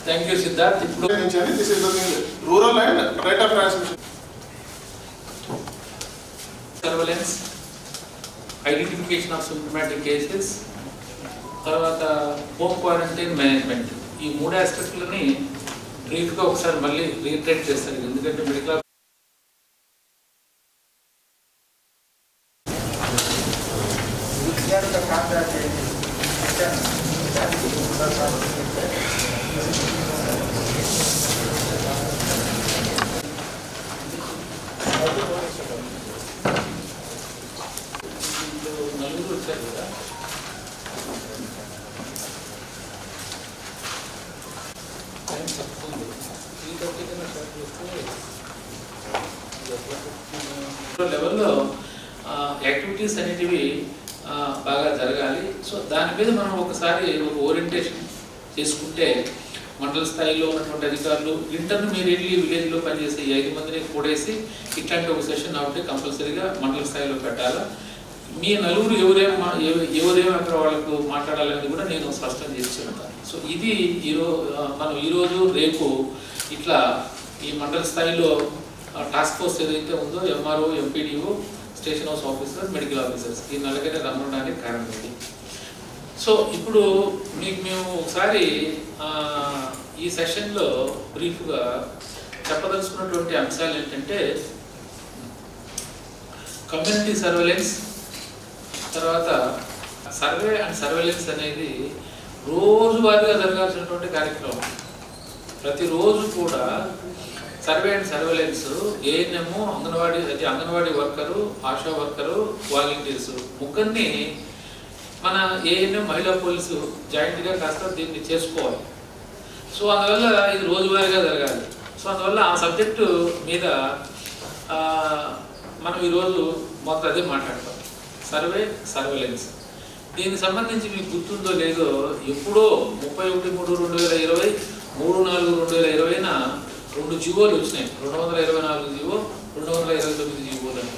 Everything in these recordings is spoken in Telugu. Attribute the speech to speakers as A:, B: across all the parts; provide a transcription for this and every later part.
A: Thank you, Siddharth.
B: This is the rural and rate of transmission.
A: Surveillance, identification of symptomatic cases, తర్వాత హోమ్ క్వారంటైన్ మేనేజ్మెంట్, ఈ 3 ఆస్పెక్ట్లని బ్రీఫ్గా ఒకసారి మళ్ళీ రీట్రేట్ చేస్తారు. ఎందుకంటే మెడికల్ నలుగురు వచ్చారు కదా, టైం తక్కువ లెవెల్లో యాక్టివిటీస్ అనేటివి బాగా జరగాలి. సో దాని మీద మనం ఒకసారి ఒక ఓరియంటేషన్ చేసుకుంటే మండల స్థాయిలో ఉన్నటువంటి అధికారులు ఇంటర్మీడియట్లీ విలేజ్లో పనిచేసే 5 మందిని కూడేసి ఇట్లాంటి ఒక సెషన్ అవుతే కంపల్సరీగా మండల స్థాయిలో పెట్టాలా. మీ నలుగురు ఎవరేమో అక్కడ వాళ్ళకు మాట్లాడాలనేది కూడా నేను స్పష్టం చేసి చెప్తాను. సో ఇది మనం ఈరోజు రేపు ఇట్లా ఈ మండల స్థాయిలో టాస్క్ ఫోర్స్ ఏదైతే ఉందో MRO, MPDO, station house officer, medical officers ఈ నలుగురే రమ్మడానికి కారణం ఇది. సో ఇప్పుడు మీకు మేము ఒకసారి ఈ సెషన్లో బ్రీఫ్గా చెప్పదలుచుకున్నటువంటి అంశాలు ఏంటంటే కమ్యూనిటీ సర్వేలెన్స్, తర్వాత సర్వే అండ్ సర్వేలెన్స్ అనేది రోజువారీగా జరగాల్సినటువంటి కార్యక్రమం. ప్రతిరోజు కూడా survey and surveillance ANM, anganwadi worker, ASHA worker, volunteers ముగ్గురిని మన ఏఎన్ఎం, మహిళా పోలీసు జాయింట్గా కాస్త దీన్ని చేసుకోవాలి. సో అందువల్ల ఇది రోజువారీగా జరగాలి. సో అందువల్ల ఆ సబ్జెక్టు మీద మనం ఈరోజు మొత్తం అదే మాట్లాడతాం, సర్వే సర్వేలెన్స్. దీనికి సంబంధించి మీకు గుర్తుందో లేదో, ఎప్పుడో 31/3/2020, 3/4/2020న 2 జీవోలు వచ్చినాయి. 224 జీవో, 229 జీవోలు అని.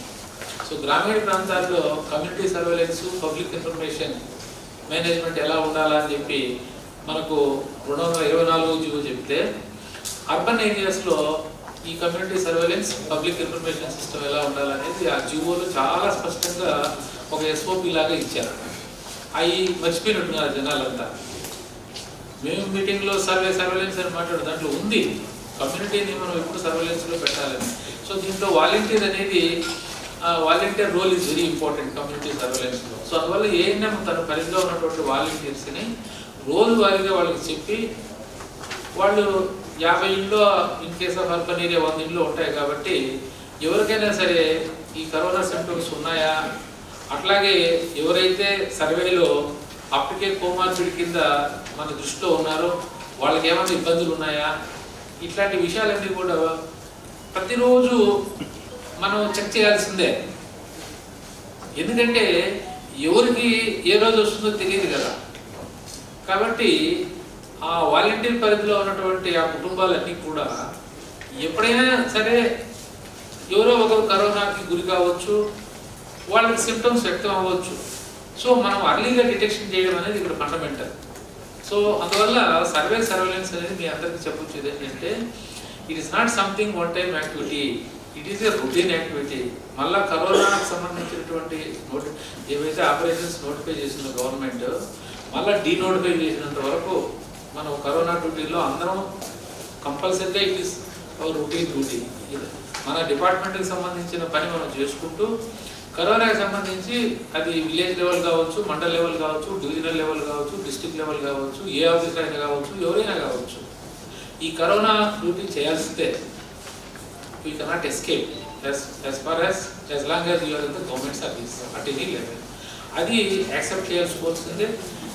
A: సో గ్రామీణ ప్రాంతాల్లో community surveillance, public information management ఎలా ఉండాలా అని చెప్పి మనకు 224 జీవో చెప్తే, అర్బన్ ఏరియాస్లో ఈ community surveillance, public information system ఎలా ఉండాలనేది ఆ జీవోలు చాలా స్పష్టంగా ఒక ఎస్ఓపి లాగా ఇచ్చారు. అవి మర్చిపోయినట్టున్నారు జనాలంతా. మేము మీటింగ్లో సర్వేలెన్స్ అని మాట్లాడు, దాంట్లో ఉంది కమ్యూనిటీని మనం ఎప్పుడు సర్వేలెన్స్లో పెట్టాలని. సో దీంట్లో వాలంటీర్ అనేది volunteer role is very important community సర్వేలెన్స్లో. సో అందువల్ల ఏఎన్ఎం తన పరిధిలో ఉన్నటువంటి వాలంటీర్స్ని రోజువారీగా వాళ్ళకి చెప్పి, వాళ్ళు 50 ఇంట్లో in case of urban area 100 ఇంట్లో ఉంటాయి కాబట్టి ఎవరికైనా సరే ఈ కరోనా సింప్టమ్స్ ఉన్నాయా, అట్లాగే ఎవరైతే సర్వేలో అప్పటికే కోమార్బిడ్ కింద మన దృష్టిలో ఉన్నారో వాళ్ళకి ఏమైనా ఇబ్బందులు ఉన్నాయా, ఇట్లాంటి విషయాలన్నీ కూడా ప్రతిరోజు మనం చెక్ చేయాల్సిందే. ఎందుకంటే ఎవరికి ఏ రోజు వస్తుందో తెలియదు కదా. కాబట్టి ఆ వాలంటీర్ పరిధిలో ఉన్నటువంటి ఆ కుటుంబాలన్నీ కూడా ఎప్పుడైనా సరే ఎవరో ఒకరు కరోనాకి గురి కావచ్చు, వాళ్ళకి సిమ్టమ్స్ వ్యక్తం అవ్వచ్చు. సో మనం అర్లీగా డిటెక్షన్ చేయడం అనేది ఇక్కడ ఫండమెంటల్. సో అందువల్ల సర్వేలెన్స్ అనేది మీ అందరికీ చెప్పొచ్చేది ఏంటంటే, it is not something one time activity, it is a routine activity. మళ్ళీ కరోనాకు సంబంధించినటువంటి ఏవైతే ఆపరేషన్స్ నోటిఫై చేసిందో గవర్నమెంట్, మళ్ళీ డీనోటిఫై చేసినంత వరకు మనం కరోనా డ్యూటీలో అందరం కంపల్సరీగా it is our routine duty. మన డిపార్ట్మెంట్కి సంబంధించిన పని మనం చేసుకుంటూ, కరోనాకి సంబంధించి అది విలేజ్ లెవెల్ కావచ్చు, మండల్ లెవెల్ కావచ్చు, డివిజనల్ లెవెల్ కావచ్చు, డిస్ట్రిక్ట్ లెవెల్ కావచ్చు, ఏ ఆఫీసర్ అయినా కావచ్చు, ఎవరైనా కావచ్చు, ఈ కరోనా డ్యూటీ చేయాల్సిందే. We cannot escape as far as long as you are in the government service at any level. అది యాక్సెప్ట్ చేయాల్సుకోవాల్సిందే.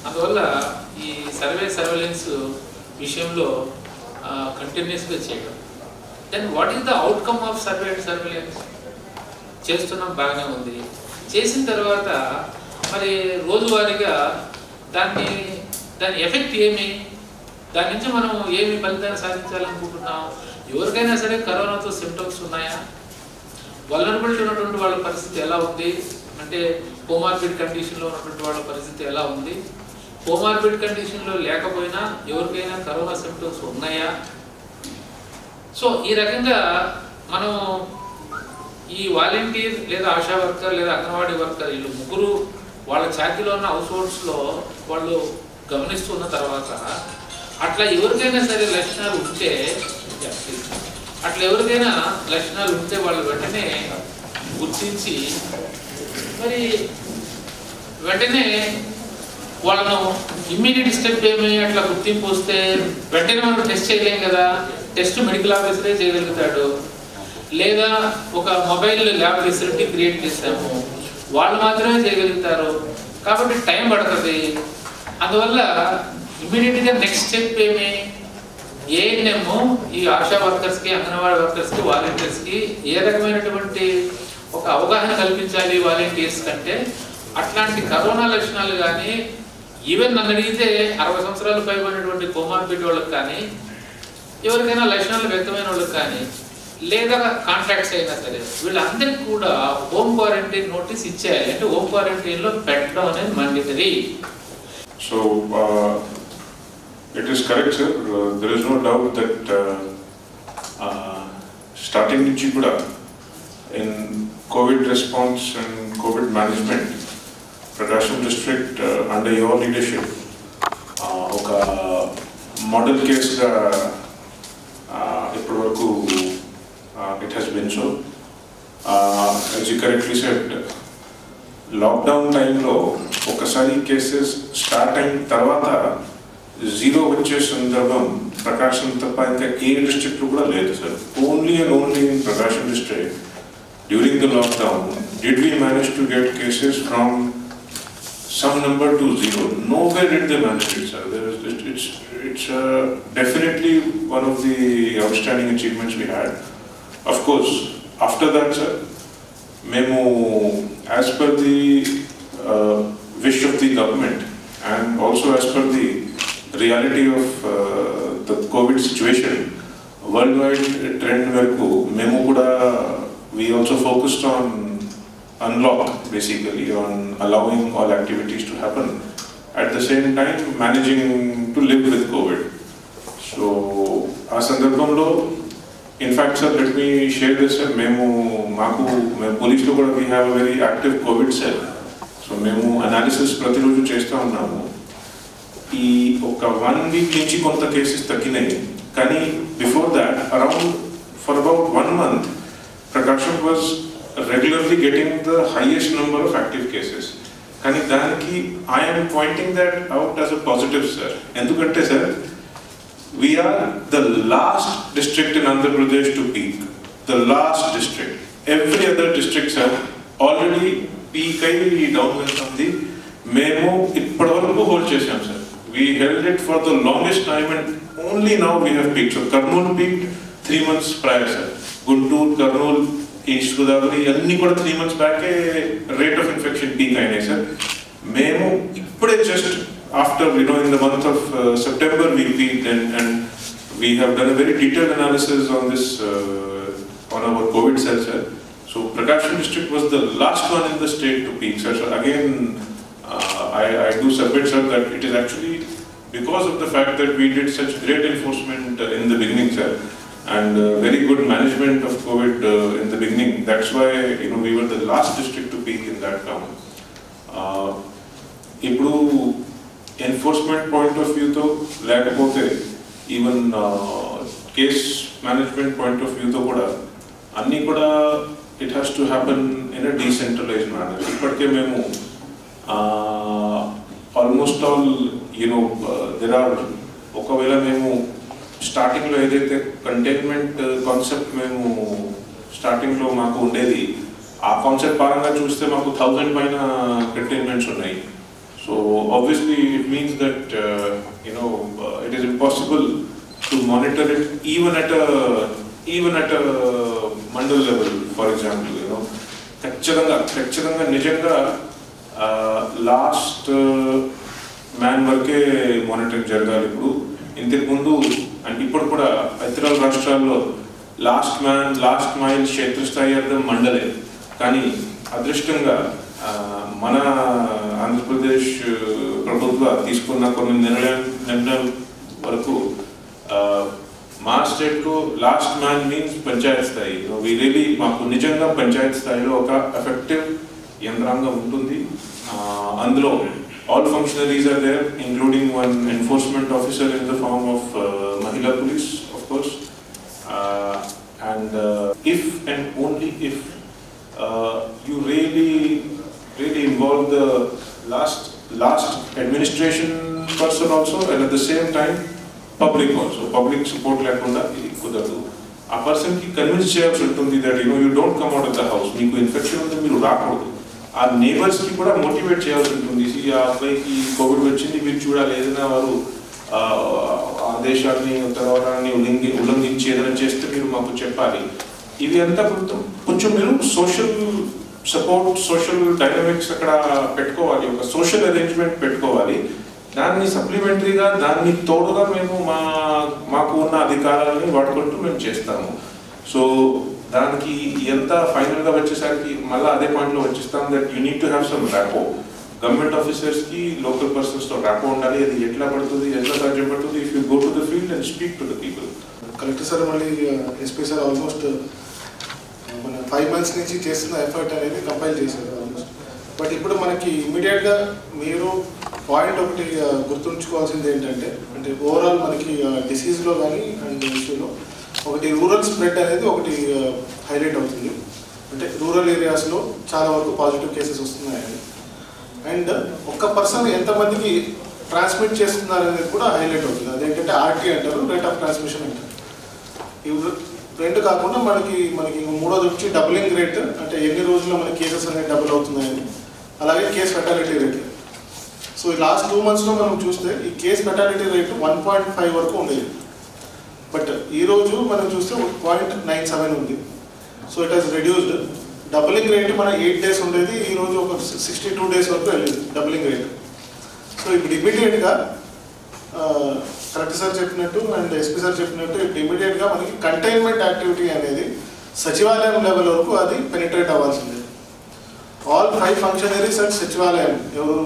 A: అందువల్ల ఈ సర్వేలెన్స్ విషయంలో కంటిన్యూస్గా చేయడం. Then what is the outcome of surveillance? చేస్తున్నాం, బాగానే ఉంది. చేసిన తర్వాత మరి రోజువారీగా దాని ఎఫెక్ట్ ఏమి, దాని నుంచి మనం ఏమి ఫలితాన్ని సాధించాలనుకుంటున్నాం? ఎవరికైనా సరే కరోనాతో సిమ్టమ్స్ ఉన్నాయా, వల్నరబిలిటీ ఉన్నటువంటి వాళ్ళ పరిస్థితి ఎలా ఉంది, అంటే కోమార్బిడ్ కండిషన్లో ఉన్నటువంటి వాళ్ళ పరిస్థితి ఎలా ఉంది, కోమార్బిడ్ కండిషన్లో లేకపోయినా ఎవరికైనా కరోనా సిమ్టమ్స్ ఉన్నాయా? సో ఈ రకంగా మనం ఈ వాలంటీర్ లేదా ఆశా వర్కర్ లేదా అంగన్వాడీ వర్కర్ వీళ్ళు ముగ్గురు వాళ్ళ ఛాతీలో ఉన్న హౌస్ హోల్డ్స్లో వాళ్ళు గమనిస్తున్న తర్వాత అట్లా ఎవరికైనా సరే లక్షణాలు ఉంటే వాళ్ళు వెంటనే గుర్తించి మరి వెంటనే వాళ్ళను ఇమ్మీడియట్ స్టెప్ ఏమి అట్లా గుర్తింపు వస్తే వెంటనే మనం టెస్ట్ చేయలేం కదా. టెస్ట్ మెడికల్ ఆఫీసరే చేయగలుగుతాడు, లేదా ఒక మొబైల్ ల్యాబ్ ఫెసిలిటీ క్రియేట్ చేస్తాము, వాళ్ళు మాత్రమే చేయగలుగుతారు. కాబట్టి టైం పడుతుంది. అందువల్ల ఇమ్మీడియట్గా నెక్స్ట్ స్టెప్ ఏమి, ఏఎన్ఎం ఈ ఆశా వర్కర్స్కి, అంగన్వాడీ వర్కర్స్కి, వాలంటీర్స్కి ఏ రకమైనటువంటి ఒక అవగాహన కల్పించాలి వాలంటీర్స్ కంటే. అట్లాంటి కరోనా లక్షణాలు కానీ ఈవెన్ నన్ను అడిగితే 60 సంవత్సరాలు పైబడినటువంటి కోమార్బిడ్ వాళ్ళకి కానీ ఎవరికైనా లక్షణాలు వ్యక్తమైన వాళ్ళకి కానీ లేదా కాంటాక్ట్స్ అయినా సరే వీళ్ళందరికీ కూడా హోమ్ క్వారంటైన్ నోటీస్ ఇచ్చేయాలి. అంటే హోమ్ క్వారంటైన్లో పెట్టడం అనేది మండితది.
C: So it is correct, sir. There is no doubt that starting నుంచి కూడా in COVID response and COVID management, Prakasham district under your leadership ఒక మోడల్ కేసుగా ఇప్పటి వరకు it has been so. As you correctly said, lockdown టైంలో ఒకసారి కేసెస్ స్టార్ట్ అయిన తర్వాత 0 వచ్చే సందర్భం ప్రకాశం తప్ప ఇంకా ఏ డిస్ట్రిక్ట్లో కూడా లేదు sir. Only and only in Prakasam district during the lockdown did we manage to get cases from some number to 0. Nowhere did they manage it, sir. It's definitely one of the outstanding achievements we had. Of course, after that, sir, memo as per the wish of the government and also as per the reality of the COVID situation, worldwide trend varku memo kuda we also focused on unlock, basically on allowing all activities to happen, at the same time managing to live with COVID. So ఆ సందర్భంలో in fact, sir, let me share this, sir. మేము పోలీసులో కూడా we have a very active COVID cell. So మేము అనాలిసిస్ ప్రతిరోజు చేస్తూ ఉన్నాము. ఈ ఒక 1 week నుంచి కొంత కేసెస్ తగ్గినాయి, కానీ before that around for about 1 month Prakasam was regularly getting the highest number of active cases. కానీ దానికి I am pointing that out as a positive, sir. ఎందుకంటే sir we are the last district in Andhra Pradesh to peak. The last district. Every other district, sir, already peak ayi down velutundi. Memo ippadi hold chesam, sir. We held it for the longest time and only now we have peaked. So Kurnool peaked 3 months prior, sir. Guntur, Kurnool, East Godavari, anni kuda 3 months back rate of infection peak ayinayi, sir. Memo ippade just after, in the month of September we peaked and we have done a very detailed analysis on this on our COVID cell, sir. So Prakasham district was the last one in the state to peak, sir. So again, I do submit, sir, that it is actually because of the fact that we did such great enforcement in the beginning, sir, and very good management of COVID in the beginning. That's why we were the last district to peak in that count. Ippudu enforcement point of view to lekapothe even case management point of view to kuda anni kuda it has to happen in a decentralized manner. Ippatike memu almost all there are okavela memu starting lo edaithe containment concept memu starting lo maaku undedi aa concept paranga chuste maaku 1000 paina containments unnayi. So obviously it means that it is impossible to monitor it even at a mandal level, for example. ఖచ్చితంగా నిజంగా లాస్ట్ మ్యాన్ వరకే మానిటరింగ్ జరగాలి. ఇప్పుడు ఇంతకు ముందు అంటే ఇప్పుడు కూడా ఇతర రాష్ట్రాల్లో లాస్ట్ మైల్ క్షేత్రస్థాయి అర్థం మండలే, కానీ అదృష్టంగా మన ఆంధ్రప్రదేశ్ ప్రభుత్వ తీసుకున్న కొన్ని నిర్ణయాల వరకు మా స్టేట్లో లాస్ట్ మ్యాన్ మీన్స్ పంచాయత్ స్థాయి. మాకు నిజంగా పంచాయత్ స్థాయిలో ఒక ఎఫెక్టివ్ యంత్రాంగం ఉంటుంది. అందులో all functionaries are there, including one enforcement officer in the form of Mahila Police, of course. And if and only if you really involve the last administration person also, and at the same time public also. Public support lekunda idi kudaradu. A person ki convince cheyalsi untundi that you don't come out of the house. Meeku infection unte meeru raakudadu. ఆ నేబర్స్కి కూడా మోటివేట్ చేయాల్సి ఉంటుంది. ఆ అబ్బాయికి కోవిడ్ వచ్చింది, మీరు చూడాలి, ఏదైనా వారు ఆదేశాన్ని ఉత్తర్వులని ఉల్లంఘించి ఏదైనా చేస్తే మీరు మాకు చెప్పాలి. ఇవి అంతా కొంచెం మీరు సోషల్ సపోర్ట్, సోషల్ డైనమిక్స్ అక్కడ పెట్టుకోవాలి, ఒక సోషల్ అరేంజ్మెంట్ పెట్టుకోవాలి. దాన్ని సప్లిమెంటరీగా, దాన్ని తోడుగా మేము మాకు ఉన్న అధికారాలని వాడుకుంటూ మేము చేస్తాము. సో దానికి ఎంత ఫైనల్గా వచ్చేసరికి మళ్ళీ అదే పాయింట్లో వచ్చేస్తాం that you need to have some rapport. Government ఆఫీసర్స్కి లోకల్ పర్సన్స్తో ర్యాపో ఉండాలి. అది ఎట్లా పడుతుంది, ఎట్లా సాధ్యపడుతుంది if you go to the field and speak to the people.
B: Collector sir మళ్ళీ ఎస్పీ సార్ ఆల్మోస్ట్ మన 5 months నుంచి చేస్తున్న ఎఫర్ట్ అనేది కంపైల్ చేశారు ఆల్మోస్ట్. బట్ ఇప్పుడు మనకి ఇమీడియట్గా మీరు పాయింట్ ఒకటి గుర్తుంచుకోవాల్సింది ఏంటంటే, అంటే ఓవరాల్ మనకి డిసీజ్లో కానీ అండ్ ఇష్యూలో ఒకటి రూరల్ స్ప్రెడ్ అనేది ఒకటి హైలైట్ అవుతుంది. అంటే రూరల్ ఏరియాస్లో చాలా వరకు పాజిటివ్ కేసెస్ వస్తున్నాయని, అండ్ ఒక్క పర్సన్ ఎంతమందికి ట్రాన్స్మిట్ చేస్తున్నారు అనేది కూడా హైలైట్ అవుతుంది. అదేంటంటే ఆర్టీ అంటారు, రేట్ ఆఫ్ ట్రాన్స్మిషన్ అంటారు. ఇవి రెండు కాకుండా మనకి మూడోది వచ్చి డబులింగ్ రేట్, అంటే ఎన్ని రోజుల్లో మన కేసెస్ అనేది డబుల్ అవుతున్నాయని, అలాగే కేస్ ఫెటాలిటీ రేట్. సో ఈ లాస్ట్ 2 monthsలో మనం చూస్తే ఈ కేస్ ఫెటాలిటీ రేట్ 1.5 వరకు ఉండేది. బట్ ఈరోజు మనం చూస్తే 0.97 ఉంది. So it has reduced. Doubling rate మన 8 days ఉండేది, ఈరోజు ఒక 62 days వరకు వెళ్ళింది డబులింగ్ రేట్. సో ఇప్పుడు ఇమీడియట్గా కలెక్టర్ సార్ చెప్పినట్టు అండ్ ఎస్పీ సార్ చెప్పినట్టు ఇప్పుడు ఇమీడియట్గా మనకి కంటైన్మెంట్ యాక్టివిటీ అనేది సచివాలయం లెవెల్ వరకు అది పెనిట్రేట్ అవ్వాల్సిందే. ఆల్ 5 functionaries అట్ సచివాలయం, ఎవరు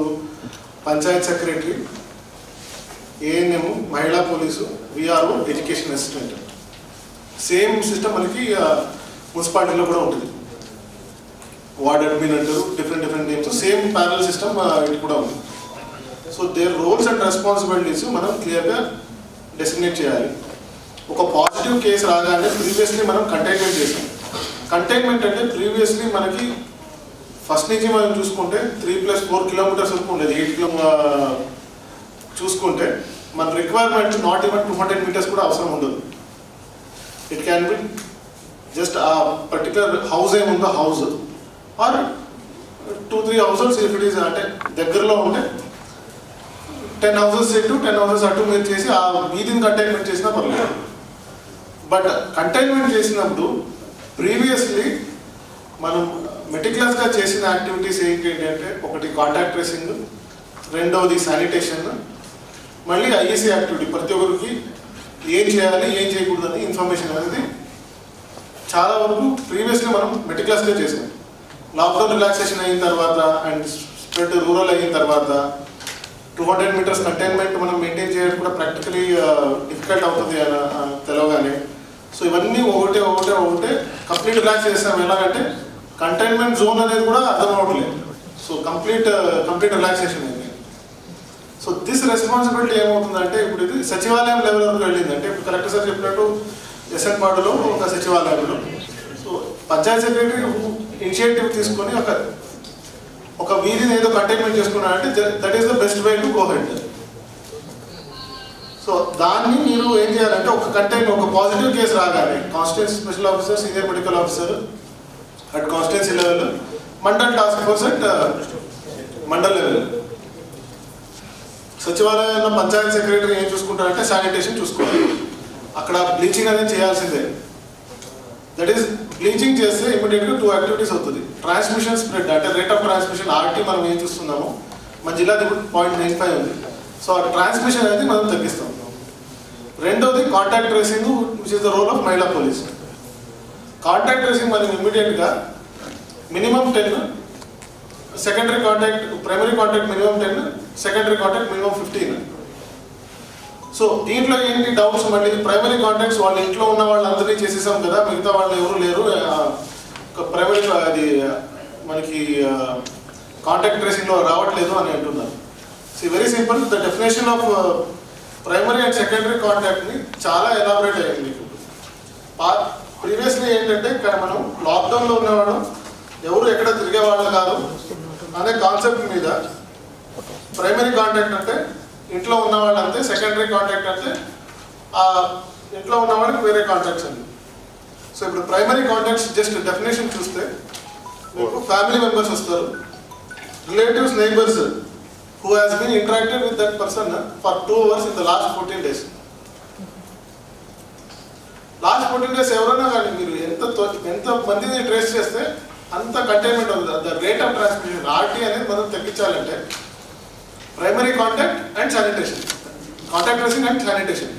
B: పంచాయత్ సెక్రటరీ, ఏఎన్ఎం, మహిళా police, VRO, education assistant. Same system మనకి మున్సిపాలిటీలో కూడా ఉంటుంది. వార్డ్ అడ్మిన్ అంటారు, different names, same parallel system ఇది కూడా ఉంది. So their roles and responsibilities మనం క్లియర్గా డెసిగ్నేట్ చేయాలి. ఒక పాజిటివ్ కేసు రాగానే ప్రీవియస్లీ మనం కంటైన్మెంట్ చేసాం. కంటైన్మెంట్ అంటే ప్రీవియస్లీ మనకి ఫస్ట్ నుంచి మనం చూసుకుంటే 3+4 kilometers వరకు ఉండేది. 8 kilometers చూసుకుంటే మన రిక్వైర్మెంట్ నాట్ ఈవెన్ 200 meters కూడా అవసరం ఉండదు. It can be just a particular house ఏముందో house or 2-3 houses if it is, అంటే దగ్గరలో ఉంటే 10 houses ఇటు 10 houses అటు మీరు చేసి ఆ వీధిని కంటైన్మెంట్ చేసినా పర్లేదు. బట్ కంటైన్మెంట్ చేసినప్పుడు ప్రీవియస్లీ మనం మెటిక్యులస్గా చేసిన యాక్టివిటీస్ ఏంటి అంటే, ఒకటి కాంటాక్ట్ ట్రేసింగ్, రెండవది శానిటేషన్, మళ్ళీ ఐఈసీ యాక్టివిటీ. ప్రతి ఒక్కరికి ఏం చేయాలి ఏం చేయకూడదని ఇన్ఫర్మేషన్ అనేది చాలా వరకు ప్రీవియస్లీ మనం మెటిక్యులస్గా చేసాం. లాక్డౌన్ రిలాక్సేషన్ అయిన తర్వాత అండ్ స్ప్రెడ్ రూరల్ అయిన తర్వాత 200 meters కంటైన్మెంట్ మనం మెయింటైన్ చేయడం కూడా ప్రాక్టికలీ డిఫికల్ట్ అవుతుంది తెలవగానే. సో ఇవన్నీ ఒకటే కంప్లీట్ రిలాక్స్ చేస్తాం. ఎలాగంటే కంటైన్మెంట్ జోన్ అనేది కూడా అర్థం అవ్వట్లేదు. సో కంప్లీట్ రిలాక్సేషన్ అయింది. సో దిస్ రెస్పాన్సిబిలిటీ ఏమవుతుందంటే, ఇప్పుడు ఇది సచివాలయం లెవెల్ వరకు వెళ్ళింది. అంటే ఇప్పుడు కలెక్టర్ సార్ చెప్పినట్టు ఎస్ఎన్పాడులో ఒక సచివాలయంలో సో పంచాయత్ సెక్రటరీ ఇనిషియేటివ్ తీసుకొని ఒక వీధిని ఏదో కంటైన్మెంట్ చేసుకున్నారంటే that is the best way to go head. So దాన్ని మీరు ఏం చేయాలంటే ఒక పాజిటివ్ కేసు రాగానే constituency special officer, senior medical officer at constituency level, mandal task force at mandal level, సచివాలయంలో పంచాయత్ సెక్రటరీ ఏం చూసుకుంటారంటే శానిటేషన్ చూసుకోవాలి. అక్కడ బ్లీచింగ్ అనేది చేయాల్సిందే. దట్ ఈస్ బ్లీచింగ్ చేస్తే ఇమీడియట్గా 2 activities అవుతుంది. ట్రాన్స్మిషన్ స్ప్రెడ్ అంటే రేట్ ఆఫ్ ట్రాన్స్మిషన్ ఆర్టీ మనం ఏం చూస్తున్నామో మన జిల్లాది 0.95 ఉంది. సో ఆ ట్రాన్స్మిషన్ అనేది మనం తగ్గిస్తాం. రెండోది contact tracing, which is the role of మహిళా పోలీస్. కాంటాక్ట్ ట్రేసింగ్ మనం ఇమీడియట్గా minimum 10 secondary contact, primary contact minimum 10, secondary contact minimum 15. So దీంట్లో ఏంటి డౌట్స్, మళ్ళీ ప్రైమరీ కాంటాక్ట్స్ వాళ్ళ ఇంట్లో ఉన్న వాళ్ళందరినీ చేసేసాం కదా, మిగతా వాళ్ళు ఎవరు లేరు, ప్రైమరీ అది మనకి కాంటాక్ట్ ట్రేసింగ్లో రావట్లేదు అని అంటున్నారు. So very simple, the definition of primary and secondary కాంటాక్ట్ని చాలా ఎలాబరేట్ అయ్యింది మీకు. ప్రీవియస్లీ ఏంటంటే మనం లాక్డౌన్లో ఉన్నవాడు ఎవరు ఎక్కడ తిరిగేవాళ్ళు కాదు అనే కాన్సెప్ట్ మీద ప్రైమరీ కాంటాక్ట్ అంటే ఇంట్లో ఉన్నవాళ్ళు అంతే, సెకండరీ కాంటాక్ట్ అంటే ఇంట్లో ఉన్నవాళ్ళకి వేరే కాంటాక్ట్స్ అండి. సో ఇప్పుడు ప్రైమరీ కాంటాక్ట్స్ జస్ట్ డెఫినేషన్ చూస్తే మీకు ఫ్యామిలీ మెంబర్స్ వస్తారు, relatives, neighbours who has been interacted with that person for 2 hours in the last 14 days. Last 14 days ఎవరైనా కానీ మీరు ఎంత మందిని ట్రేస్ చేస్తే అంత కంటైన్మెంట్ అవుతుంది. The rate of transmission RT అనేది మనం తగ్గించాలంటే primary contact and sanitation, contact tracing and sanitation.